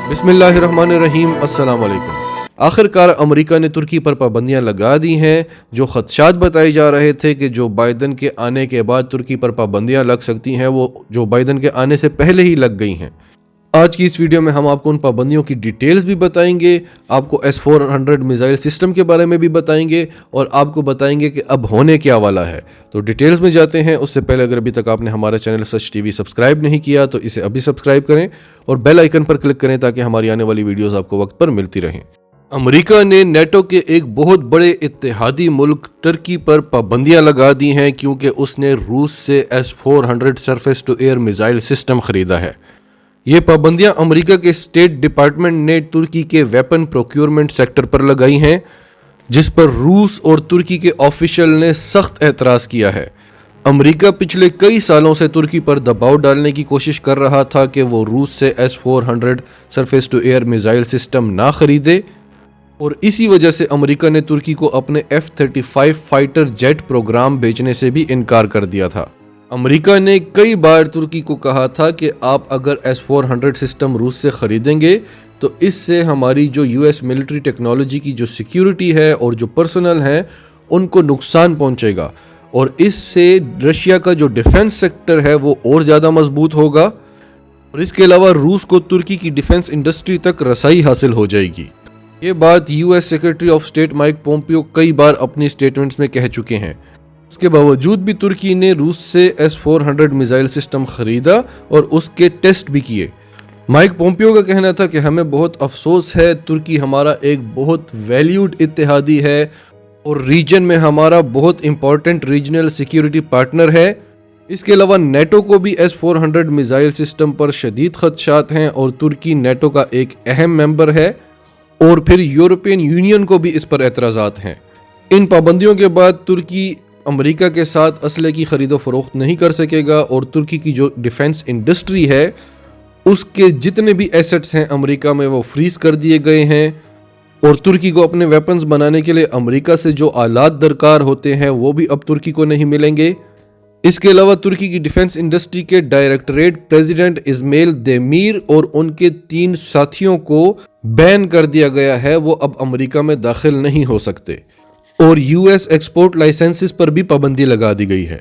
बिस्मिल्लाहिर्रहमानिर्रहीम। अस्सलाम वालेकुम। आखिरकार अमेरिका ने तुर्की पर पाबंदियां लगा दी हैं। जो खदशात बताए जा रहे थे कि जो बाइडन के आने के बाद तुर्की पर पाबंदियां लग सकती हैं, वो जो बाइडन के आने से पहले ही लग गई हैं। आज की इस वीडियो में हम आपको उन पाबंदियों की डिटेल्स भी बताएंगे, आपको S-400 मिसाइल सिस्टम के बारे में भी बताएंगे और आपको बताएंगे कि अब होने क्या वाला है। तो डिटेल्स में जाते हैं। उससे पहले अगर अभी तक आपने हमारा चैनल सच टीवी सब्सक्राइब नहीं किया तो इसे अभी सब्सक्राइब करें और बेल आइकन पर क्लिक करें ताकि हमारी आने वाली वीडियोस आपको वक्त पर मिलती रहें। अमेरिका ने नेटो के एक बहुत बड़े इत्तेहादी मुल्क तुर्की पर पाबंदियां लगा दी हैं क्योंकि उसने रूस से S-400 surface to air missile system खरीदा है। ये पाबंदियां अमेरिका के स्टेट डिपार्टमेंट ने तुर्की के वेपन प्रोक्योरमेंट सेक्टर पर लगाई हैं, जिस पर रूस और तुर्की के ऑफिशियल ने सख्त एतराज़ किया है। अमेरिका पिछले कई सालों से तुर्की पर दबाव डालने की कोशिश कर रहा था कि वो रूस से S-400 surface to air missile system ना खरीदे और इसी वजह से अमेरिका ने तुर्की को अपने F-35 फाइटर जेट प्रोग्राम बेचने से भी इनकार कर दिया था। अमेरिका ने कई बार तुर्की को कहा था कि आप अगर S-400 सिस्टम रूस से ख़रीदेंगे तो इससे हमारी जो US मिलिट्री टेक्नोलॉजी की जो सिक्योरिटी है और जो पर्सनल है उनको नुकसान पहुंचेगा और इससे रशिया का जो डिफेंस सेक्टर है वो और ज़्यादा मजबूत होगा और इसके अलावा रूस को तुर्की की डिफेंस इंडस्ट्री तक रसाई हासिल हो जाएगी। ये बात US secretary of state Mike Pompeo कई बार अपनी स्टेटमेंट्स में कह चुके हैं। उसके बावजूद भी तुर्की ने रूस से S-400 मिसाइल सिस्टम खरीदा और उसके टेस्ट भी किए। माइक पोम्पियो का कहना था कि हमें बहुत अफसोस है, तुर्की हमारा एक बहुत वैल्यूड इत्तेहादी है और रीजन में हमारा बहुत इंपॉर्टेंट रीजनल सिक्योरिटी पार्टनर है। इसके अलावा नेटो को भी S-400 मिसाइल सिस्टम पर शदीद खदशात हैं और तुर्की नेटो का एक अहम मेंबर है और फिर यूरोपियन यूनियन को भी इस पर एतराज़ात हैं। इन पाबंदियों के बाद तुर्की अमेरिका के साथ असले की खरीदो फरोख्त नहीं कर सकेगा और तुर्की की जो डिफेंस इंडस्ट्री है उसके जितने भी एसेट्स हैं अमेरिका में वो फ्रीज कर दिए गए हैं और तुर्की को अपने वेपन्स बनाने के लिए अमेरिका से जो आलात दरकार होते हैं वो भी अब तुर्की को नहीं मिलेंगे। इसके अलावा तुर्की की डिफेंस इंडस्ट्री के डायरेक्टरेट प्रेसिडेंट इस्माइल देमीर और उनके 3 साथियों को बैन कर दिया गया है, वो अब अमेरिका में दाखिल नहीं हो सकते और US एक्सपोर्ट लाइसेंसेस पर भी पाबंदी लगा दी गई है।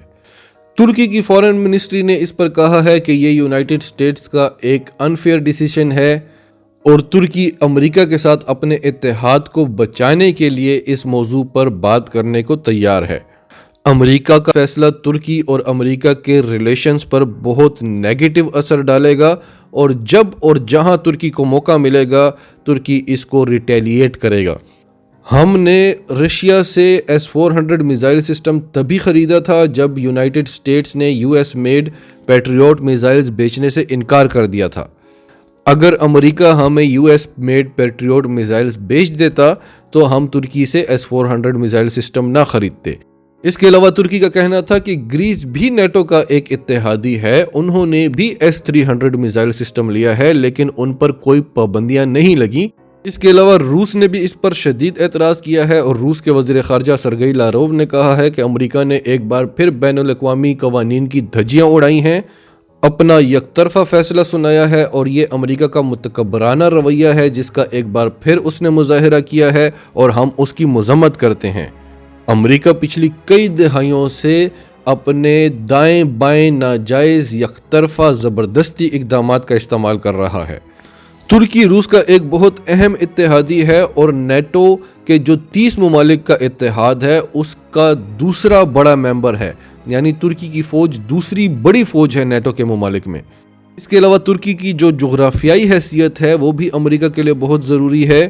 तुर्की की फॉरेन मिनिस्ट्री ने इस पर कहा है कि ये यूनाइटेड स्टेट्स का एक अनफेयर डिसीजन है और तुर्की अमेरिका के साथ अपने इत्तेहाद को बचाने के लिए इस मौजू पर बात करने को तैयार है। अमेरिका का फैसला तुर्की और अमेरिका के रिलेशंस पर बहुत नेगेटिव असर डालेगा और जब और जहां तुर्की को मौका मिलेगा तुर्की इसको रिटेलिएट करेगा। हमने रशिया से S-400 मिसाइल सिस्टम तभी ख़रीदा था जब यूनाइटेड स्टेट्स ने US मेड पैट्रियट मिसाइल्स बेचने से इनकार कर दिया था। अगर अमेरिका हमें US मेड पैट्रियट मिसाइल्स बेच देता तो हम तुर्की से S-400 मिसाइल सिस्टम ना खरीदते। इसके अलावा तुर्की का कहना था कि ग्रीस भी नेटो का एक इत्तेहादी है, उन्होंने भी S-300 मिसाइल सिस्टम लिया है लेकिन उन पर कोई पाबंदियां नहीं लगी। इसके अलावा रूस ने भी इस पर शदीद एतराज़ किया है और रूस के वज़ीर ख़ारजा सरगई लारोव ने कहा है कि अमेरिका ने एक बार फिर बैनुल-अक़वामी क़वानीन की धज्जियां उड़ाई हैं, अपना यकतरफा फैसला सुनाया है और ये अमेरिका का मुतकब्बराना रवैया है जिसका एक बार फिर उसने मुज़ाहिरा किया है और हम उसकी मज़म्मत करते हैं। अमेरिका पिछली कई दहाइयों से अपने दाएं बाएं नाजायज़ यकतरफा ज़बरदस्ती इक़दामात का इस्तेमाल कर रहा है। तुर्की रूस का एक बहुत अहम इत्तेहादी है और नेटो के जो 30 ममालिक का इत्तेहाद है उसका दूसरा बड़ा मेंबर है, यानी तुर्की की फ़ौज दूसरी बड़ी फ़ौज है नेटो के ममालिक में। इसके अलावा तुर्की की जो जोग्राफियाई हैसियत है वो भी अमेरिका के लिए बहुत ज़रूरी है।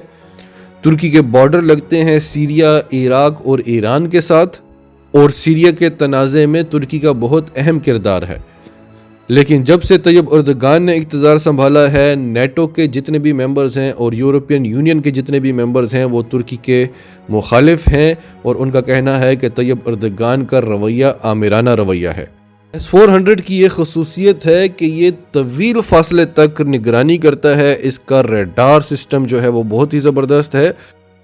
तुर्की के बॉर्डर लगते हैं सीरिया, इराक और ईरान के साथ और सीरिया के तनाज़े में तुर्की का बहुत अहम किरदार है। लेकिन जब से तैयब अर्दगान ने इक़्तिदार संभाला है, नेटो के जितने भी मेंबर्स हैं और यूरोपियन यूनियन के जितने भी मेंबर्स हैं वो तुर्की के मुखालिफ हैं और उनका कहना है कि तैयब अर्दगान का रवैया आमिराना रवैया है। S-400 की ये खसूसियत है कि ये तवील फासले तक निगरानी करता है। इसका रेडार सिस्टम जो है वो बहुत ही ज़बरदस्त है।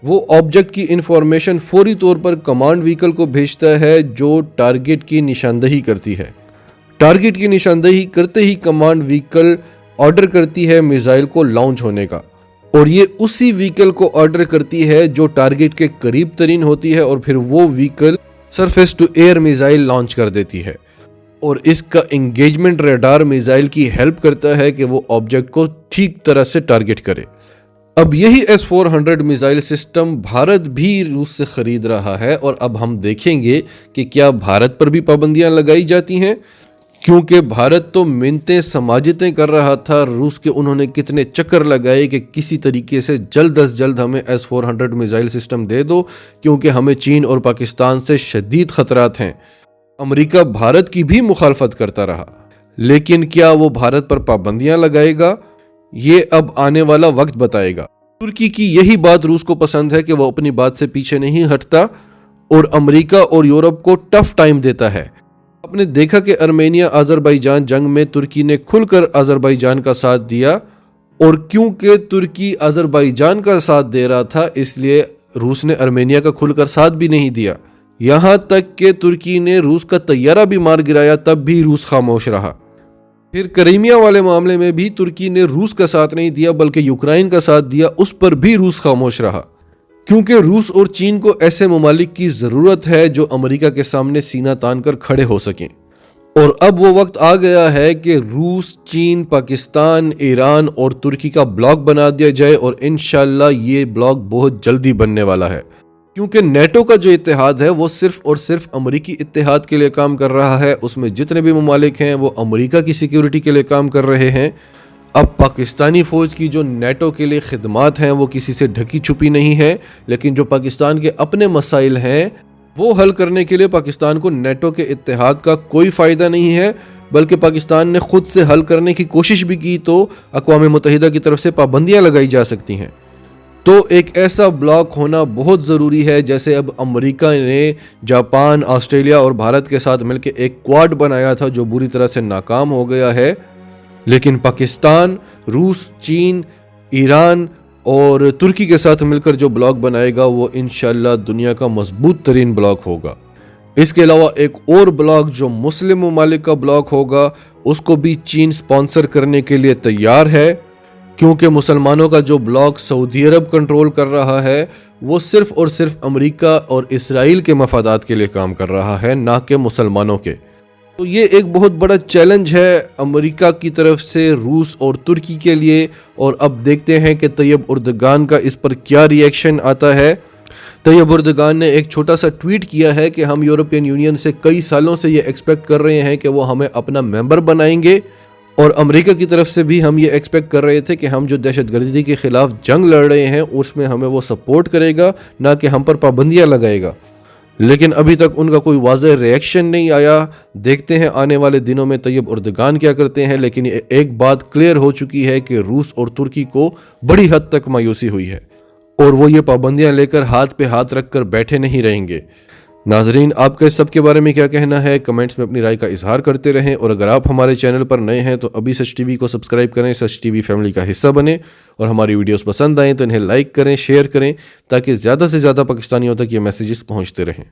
वो ऑब्जेक्ट की इंफॉर्मेशन फौरी तौर पर कमांड व्हीकल को भेजता है जो टारगेट की निशानदही करती है। टारगेट की निशानदही करते ही कमांड व्हीकल آرڈر کرتی ہے میزائل کو لانچ ہونے کا، اور یہ اسی وہیکل کو آرڈر کرتی ہے جو ٹارگٹ کے قریب ترین ہوتی ہے، اور پھر وہ vehicle surface to air missile launch کر دیتی ہے، اور اس کا انگیجمنٹ ریڈار میزائل کی ہیلپ کرتا ہے کہ وہ آبجیکٹ کو ٹھیک طرح سے ٹارگٹ کرے۔ اب یہی S-400 میزائل سسٹم بھارت بھی روس سے خرید رہا ہے، اور اب ہم دیکھیں گے کہ کیا بھارت پر بھی پابندیاں لگائی جاتی ہیں، کیونکہ بھارت تو منتیں سماجتیں کر رہا تھا روس کے، انہوں نے کتنے چکر لگائے کہ کسی طریقے سے جلد از جلد ہمیں S-400 میزائل سسٹم دے دو، کیونکہ ہمیں چین اور پاکستان سے شدید خطرات ہیں۔ امریکہ بھارت کی بھی مخالفت کرتا رہا، لیکن کیا وہ بھارت پر پابندیاں لگائے گا؟ یہ اب آنے والا وقت بتائے گا۔ ترکی کی یہی بات روس کو پسند ہے کہ وہ اپنی بات سے پیچھے نہیں ہٹتا اور امریکہ اور یورپ کو ٹف ٹائم دیتا ہے۔ آپ نے دیکھا کہ ارمینیا آذربائیجان جنگ میں ترکی نے کھل کر آذربائیجان کا ساتھ دیا، اور کیونکہ ترکی آذربائیجان کا ساتھ دے رہا تھا اس لیے روس نے ارمینیا کا کھل کر ساتھ بھی نہیں دیا، یہاں تک کہ ترکی نے روس کا طیارہ بھی مار گرایا، تب بھی روس خاموش رہا۔ پھر کریمیا والے معاملے میں بھی ترکی نے روس کا ساتھ نہیں دیا بلکہ یوکرائن کا ساتھ دیا، اس پر بھی روس خاموش رہا، کیونکہ روس اور چین کو ایسے ممالک کی ضرورت ہے جو امریکہ کے سامنے سینہ تان کر کھڑے ہو سکیں۔ اور اب وہ وقت آ گیا ہے کہ روس، چین، پاکستان، ایران اور ترکی کا بلاک بنا دیا جائے، اور انشاءاللہ یہ بلاک بہت جلدی بننے والا ہے، کیونکہ نیٹو کا جو اتحاد ہے وہ صرف اور صرف امریکی اتحاد کے لیے کام کر رہا ہے، اس میں جتنے بھی ممالک ہیں وہ امریکہ کی سیکیورٹی کے لیے کام کر رہے ہیں۔ اب پاکستانی فوج کی جو نیٹو کے لیے خدمات ہیں وہ کسی سے ڈھکی چھپی نہیں ہے، لیکن جو پاکستان کے اپنے مسائل ہیں وہ حل کرنے کے لیے پاکستان کو نیٹو کے اتحاد کا کوئی فائدہ نہیں ہے، بلکہ پاکستان نے خود سے حل کرنے کی کوشش بھی کی تو اقوام متحدہ کی طرف سے پابندیاں لگائی جا سکتی ہیں۔ تو ایک ایسا بلاک ہونا بہت ضروری ہے، جیسے اب امریکہ نے جاپان، آسٹریلیا اور بھارت کے ساتھ مل کے ایک کواد بنایا تھا جو بری طرح سے ناکام ہو گیا ہے، لیکن پاکستان، روس، چین، ایران اور ترکی کے ساتھ مل کر جو بلاک بنائے گا وہ انشاءاللہ دنیا کا مضبوط ترین بلاک ہوگا۔ اس کے علاوہ ایک اور بلاک جو مسلم ممالک کا بلاک ہوگا، اس کو بھی چین سپانسر کرنے کے لیے تیار ہے، کیونکہ مسلمانوں کا جو بلاک سعودی عرب کنٹرول کر رہا ہے وہ صرف اور صرف امریکہ اور اسرائیل کے مفادات کے لیے کام کر رہا ہے، نہ کہ مسلمانوں کے۔ تو یہ ایک بہت بڑا چیلنج ہے امریکہ کی طرف سے روس اور ترکی کے لیے، اور اب دیکھتے ہیں کہ طیب اردگان کا اس پر کیا ری ایکشن آتا ہے۔ طیب اردگان نے ایک چھوٹا سا ٹویٹ کیا ہے کہ ہم یورپین یونین سے کئی سالوں سے یہ ایکسپیکٹ کر رہے ہیں کہ وہ ہمیں اپنا ممبر بنائیں گے، اور امریکہ کی طرف سے بھی ہم یہ ایکسپیکٹ کر رہے تھے کہ ہم جو دہشت گردی کے خلاف جنگ لڑ رہے ہیں اس میں ہمیں وہ سپورٹ کرے گا، نہ کہ ہم پر پابندیاں لگائے گا، لیکن ابھی تک ان کا کوئی واضح ری ایکشن نہیں آیا۔ دیکھتے ہیں آنے والے دنوں میں طیب اردگان کیا کرتے ہیں، لیکن ایک بات کلیئر ہو چکی ہے کہ روس اور ترکی کو بڑی حد تک مایوسی ہوئی ہے، اور وہ یہ پابندیاں لے کر ہاتھ پہ ہاتھ رکھ کر بیٹھے نہیں رہیں گے۔ ناظرین، آپ کا اس سب کے بارے میں کیا کہنا ہے؟ کمنٹس میں اپنی رائے کا اظہار کرتے رہیں، اور اگر آپ ہمارے چینل پر نئے ہیں تو ابھی سچ ٹی وی کو سبسکرائب کریں، سچ ٹی وی فیملی کا حصہ بنیں، اور ہماری ویڈیوز پسند آئیں تو انہیں لائک کریں، شیئر کریں، تاکہ زیادہ سے زیادہ پاکستانیوں تک یہ میسیجز پہنچتے رہیں۔